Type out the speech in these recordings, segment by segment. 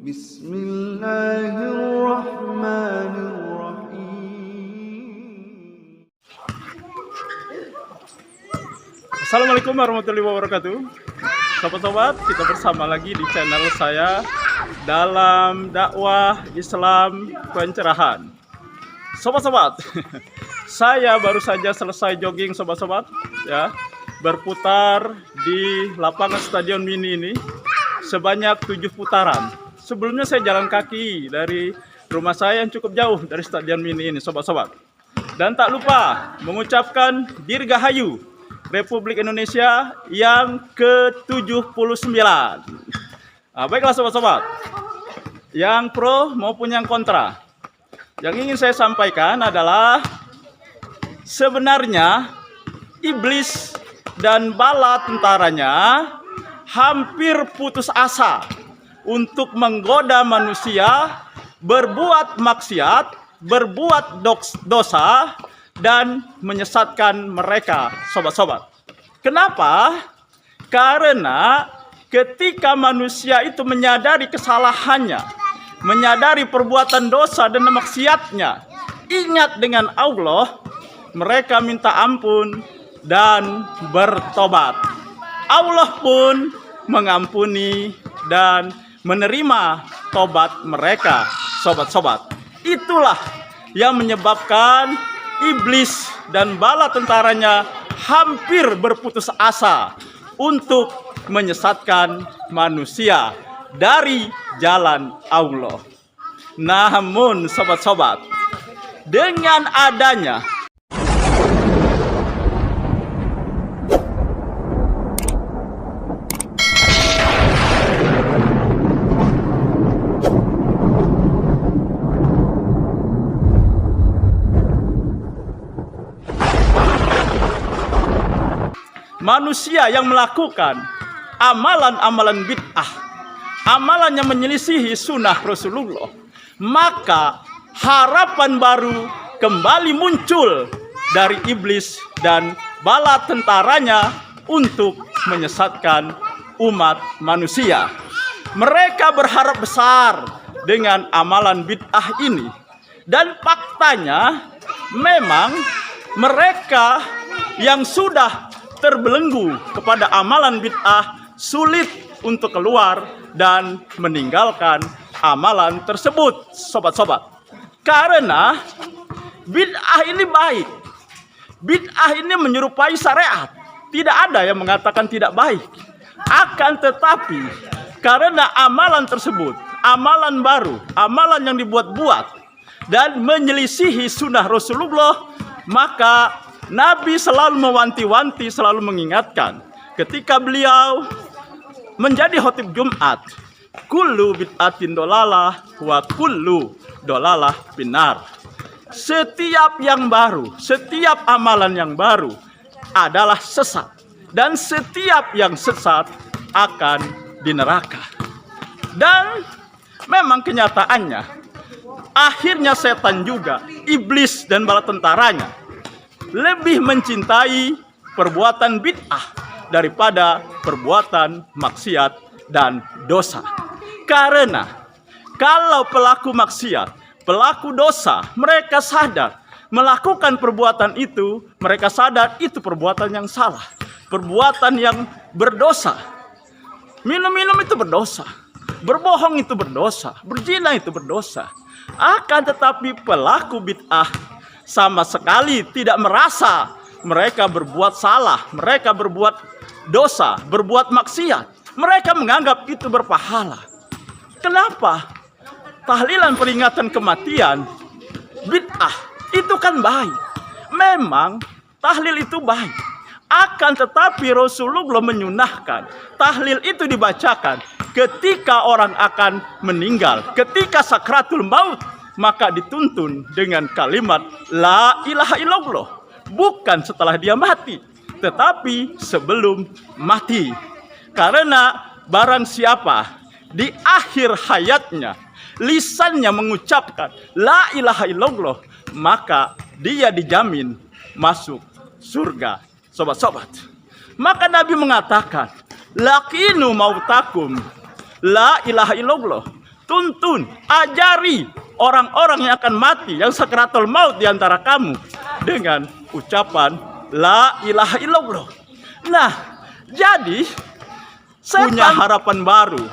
Bismillahirrahmanirrahim. Assalamualaikum warahmatullahi wabarakatuh. Sobat-sobat, kita bersama lagi di channel saya dalam dakwah Islam pencerahan. Sobat-sobat, saya baru saja selesai jogging, sobat-sobat, ya, berputar di lapangan Stadion Mini ini sebanyak 7 putaran. Sebelumnya saya jalan kaki dari rumah saya yang cukup jauh dari Stadion Mini ini, sobat-sobat. Dan tak lupa mengucapkan Dirgahayu Republik Indonesia yang ke-79. Baiklah sobat-sobat, yang pro maupun yang kontra, yang ingin saya sampaikan adalah sebenarnya iblis dan bala tentaranya hampir putus asa untuk menggoda manusia berbuat maksiat, berbuat dosa, dan menyesatkan mereka, sobat-sobat. Kenapa? Karena ketika manusia itu menyadari kesalahannya, menyadari perbuatan dosa dan maksiatnya, ingat dengan Allah, mereka minta ampun dan bertobat. Allah pun mengampuni dan menerima tobat mereka, sobat-sobat. Itulah yang menyebabkan iblis dan bala tentaranya hampir berputus asa untuk menyesatkan manusia dari jalan Allah. Namun sobat-sobat, dengan adanya manusia yang melakukan amalan-amalan bid'ah, amalan yang menyelisihi sunnah Rasulullah, maka harapan baru kembali muncul dari iblis dan bala tentaranya untuk menyesatkan umat manusia. Mereka berharap besar dengan amalan bid'ah ini, dan faktanya memang mereka yang sudah terbelenggu kepada amalan bid'ah sulit untuk keluar dan meninggalkan amalan tersebut, sobat-sobat. Karena bid'ah ini baik, bid'ah ini menyerupai syariat. Tidak ada yang mengatakan tidak baik. Akan tetapi karena amalan tersebut, amalan baru, amalan yang dibuat-buat dan menyelisihi sunnah Rasulullah, maka Nabi selalu mewanti-wanti, selalu mengingatkan ketika beliau menjadi khotib Jumat, kullu bid'atin dolalah wa kullu dolalah binar. Setiap yang baru, setiap amalan yang baru adalah sesat, dan setiap yang sesat akan di neraka. Dan memang kenyataannya akhirnya setan juga, iblis dan bala tentaranya lebih mencintai perbuatan bid'ah daripada perbuatan maksiat dan dosa. Karena kalau pelaku maksiat, pelaku dosa, mereka sadar melakukan perbuatan itu, mereka sadar itu perbuatan yang salah, perbuatan yang berdosa. Minum-minum itu berdosa, berbohong itu berdosa, berzina itu berdosa. Akan tetapi pelaku bid'ah sama sekali tidak merasa mereka berbuat salah, mereka berbuat dosa, berbuat maksiat. Mereka menganggap itu berpahala. Kenapa? Tahlilan peringatan kematian, bid'ah, itu kan baik. Memang tahlil itu baik. Akan tetapi Rasulullah menyunahkan tahlil itu dibacakan ketika orang akan meninggal, ketika sakratul maut, maka dituntun dengan kalimat la ilaha illallah, bukan setelah dia mati, tetapi sebelum mati. Karena barang siapa di akhir hayatnya lisannya mengucapkan la ilaha illallah, maka dia dijamin masuk surga, sobat-sobat. Maka Nabi mengatakan, lakinu mautakum La ilaha illallah. Tuntun, ajari orang-orang yang akan mati, yang sakaratul maut di antara kamu dengan ucapan la ilaha illallah. Nah, jadi punya harapan baru,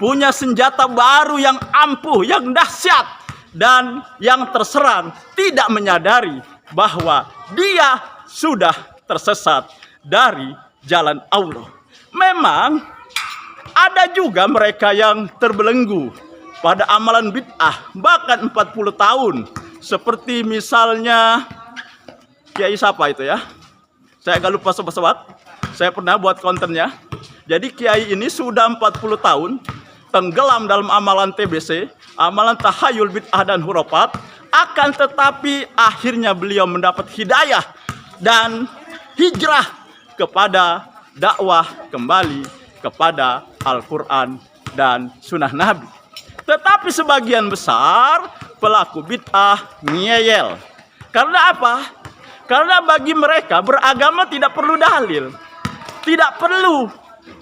punya senjata baru yang ampuh, yang dahsyat, dan yang terserang tidak menyadari bahwa dia sudah tersesat dari jalan Allah. Memang ada juga mereka yang terbelenggu pada amalan bid'ah bahkan 40 tahun. Seperti misalnya Kiai siapa itu ya? Saya agak lupa sobat-sobat. Saya pernah buat kontennya. Jadi Kiai ini sudah 40 tahun tenggelam dalam amalan TBC, amalan tahayul bid'ah dan hurafat. Akan tetapi akhirnya beliau mendapat hidayah dan hijrah kepada dakwah kembali kepada Al-Quran dan Sunnah Nabi. Tetapi sebagian besar pelaku bid'ah ngeyel. Karena apa? Karena bagi mereka beragama tidak perlu dalil, tidak perlu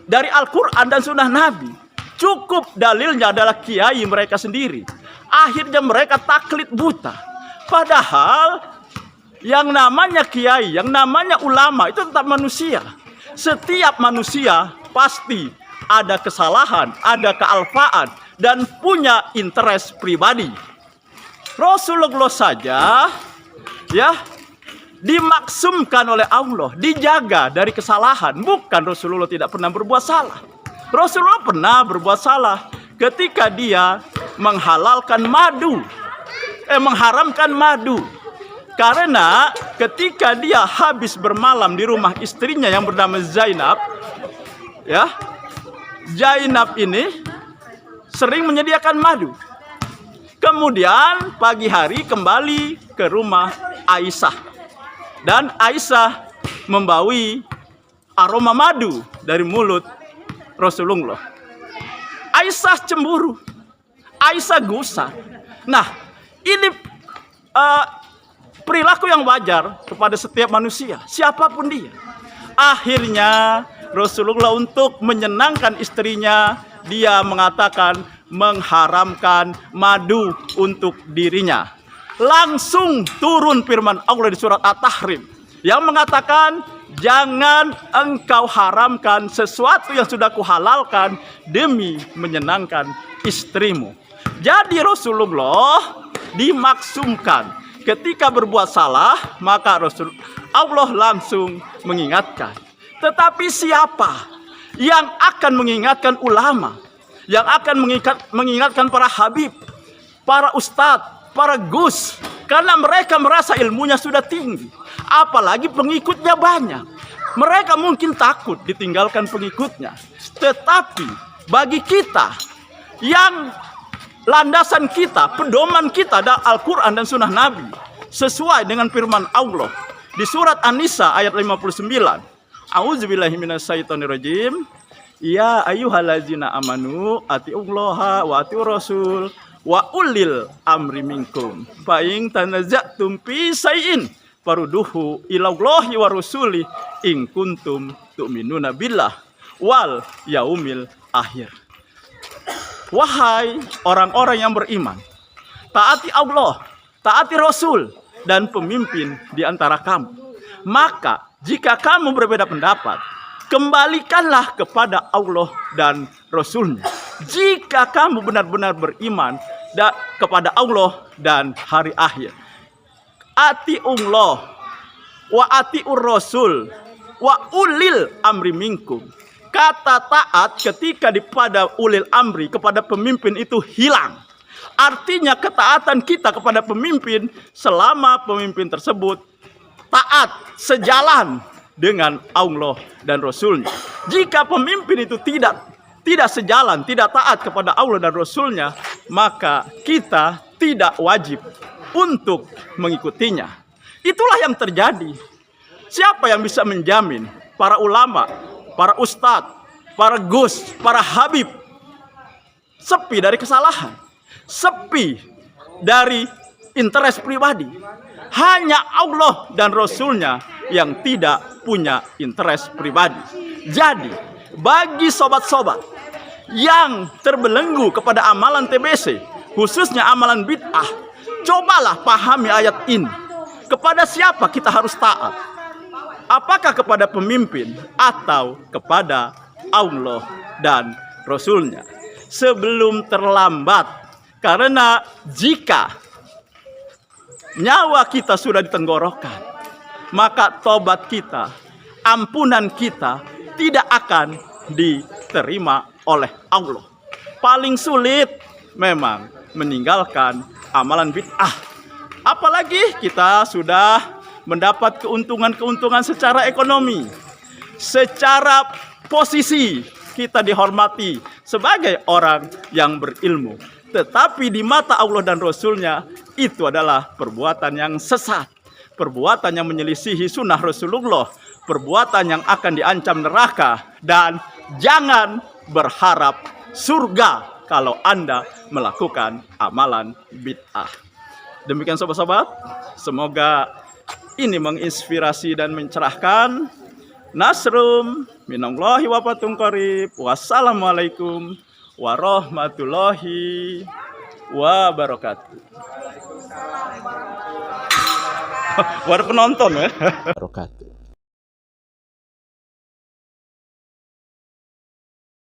dari Al-Quran dan Sunnah Nabi. Cukup dalilnya adalah kiai mereka sendiri. Akhirnya mereka taklid buta. Padahal yang namanya kiai, yang namanya ulama itu tetap manusia. Setiap manusia pasti ada kesalahan, ada kealfaan, dan punya interest pribadi. Rasulullah saja ya dimaksumkan oleh Allah, dijaga dari kesalahan. Bukan Rasulullah tidak pernah berbuat salah. Rasulullah pernah berbuat salah ketika dia menghalalkan madu, mengharamkan madu. Karena ketika dia habis bermalam di rumah istrinya yang bernama Zainab, ya, Zainab ini sering menyediakan madu. Kemudian pagi hari kembali ke rumah Aisyah. Dan Aisyah membawi aroma madu dari mulut Rasulullah. Aisyah cemburu. Aisyah gusar. Nah, ini perilaku yang wajar kepada setiap manusia, siapapun dia. Akhirnya Rasulullah untuk menyenangkan istrinya, dia mengatakan mengharamkan madu untuk dirinya. Langsung turun firman Allah di surat At-Tahrim yang mengatakan, jangan engkau haramkan sesuatu yang sudah kuhalalkan demi menyenangkan istrimu. Jadi Rasulullah dimaksumkan ketika berbuat salah, maka Allah langsung mengingatkan. Tetapi siapa yang akan mengingatkan ulama, yang akan mengingatkan para habib, para ustadz, para gus, karena mereka merasa ilmunya sudah tinggi, apalagi pengikutnya banyak. Mereka mungkin takut ditinggalkan pengikutnya. Tetapi bagi kita yang landasan kita, pedoman kita adalah Al-Quran dan Sunnah Nabi, sesuai dengan firman Allah di surat An-Nisa ayat 59. A'udzubillahi minasyaitonirrajim. Ya ayyuhallazina amanu atiullaha wa atiur rasul wa ulil amri minkum. Fa in tanaza'tum fi syai'in farudduhu ilallahi wa rasuli in kuntum tu'minuna billah wal yaumil akhir. Wahai orang-orang yang beriman, taati Allah, taati Rasul dan pemimpin di antara kamu. Maka jika kamu berbeda pendapat, kembalikanlah kepada Allah dan Rasulnya. Jika kamu benar-benar beriman kepada Allah dan hari akhir. Ati'ullah wa ati'ur rasul wa ulil amri minkum. Kata taat ketika pada ulil amri, kepada pemimpin itu hilang. Artinya ketaatan kita kepada pemimpin selama pemimpin tersebut taat sejalan dengan Allah dan Rasulnya. Jika pemimpin itu tidak sejalan, tidak taat kepada Allah dan Rasulnya, maka kita tidak wajib untuk mengikutinya. Itulah yang terjadi. Siapa yang bisa menjamin para ulama, para ustadz, para gus, para habib sepi dari kesalahan, sepi dari interest pribadi? Hanya Allah dan Rasulnya yang tidak punya interest pribadi. Jadi bagi sobat-sobat yang terbelenggu kepada amalan TBC, khususnya amalan bid'ah, cobalah pahami ayat ini. Kepada siapa kita harus taat? Apakah kepada pemimpin atau kepada Allah dan Rasulnya? Sebelum terlambat, karena jika nyawa kita sudah ditenggorokan, maka tobat kita, ampunan kita tidak akan diterima oleh Allah. Paling sulit memang meninggalkan amalan bid'ah. Apalagi kita sudah mendapat keuntungan-keuntungan secara ekonomi, secara posisi kita dihormati sebagai orang yang berilmu. Tetapi di mata Allah dan Rasulnya itu adalah perbuatan yang sesat, perbuatan yang menyelisihi sunnah Rasulullah, perbuatan yang akan diancam neraka, dan jangan berharap surga kalau Anda melakukan amalan bid'ah. Demikian sobat-sobat, semoga ini menginspirasi dan mencerahkan. Nasrum minallahi wa fathun qarib. Wassalamualaikum warahmatullahi wabarakatuh. Baru penonton ya. Wabarakatuh.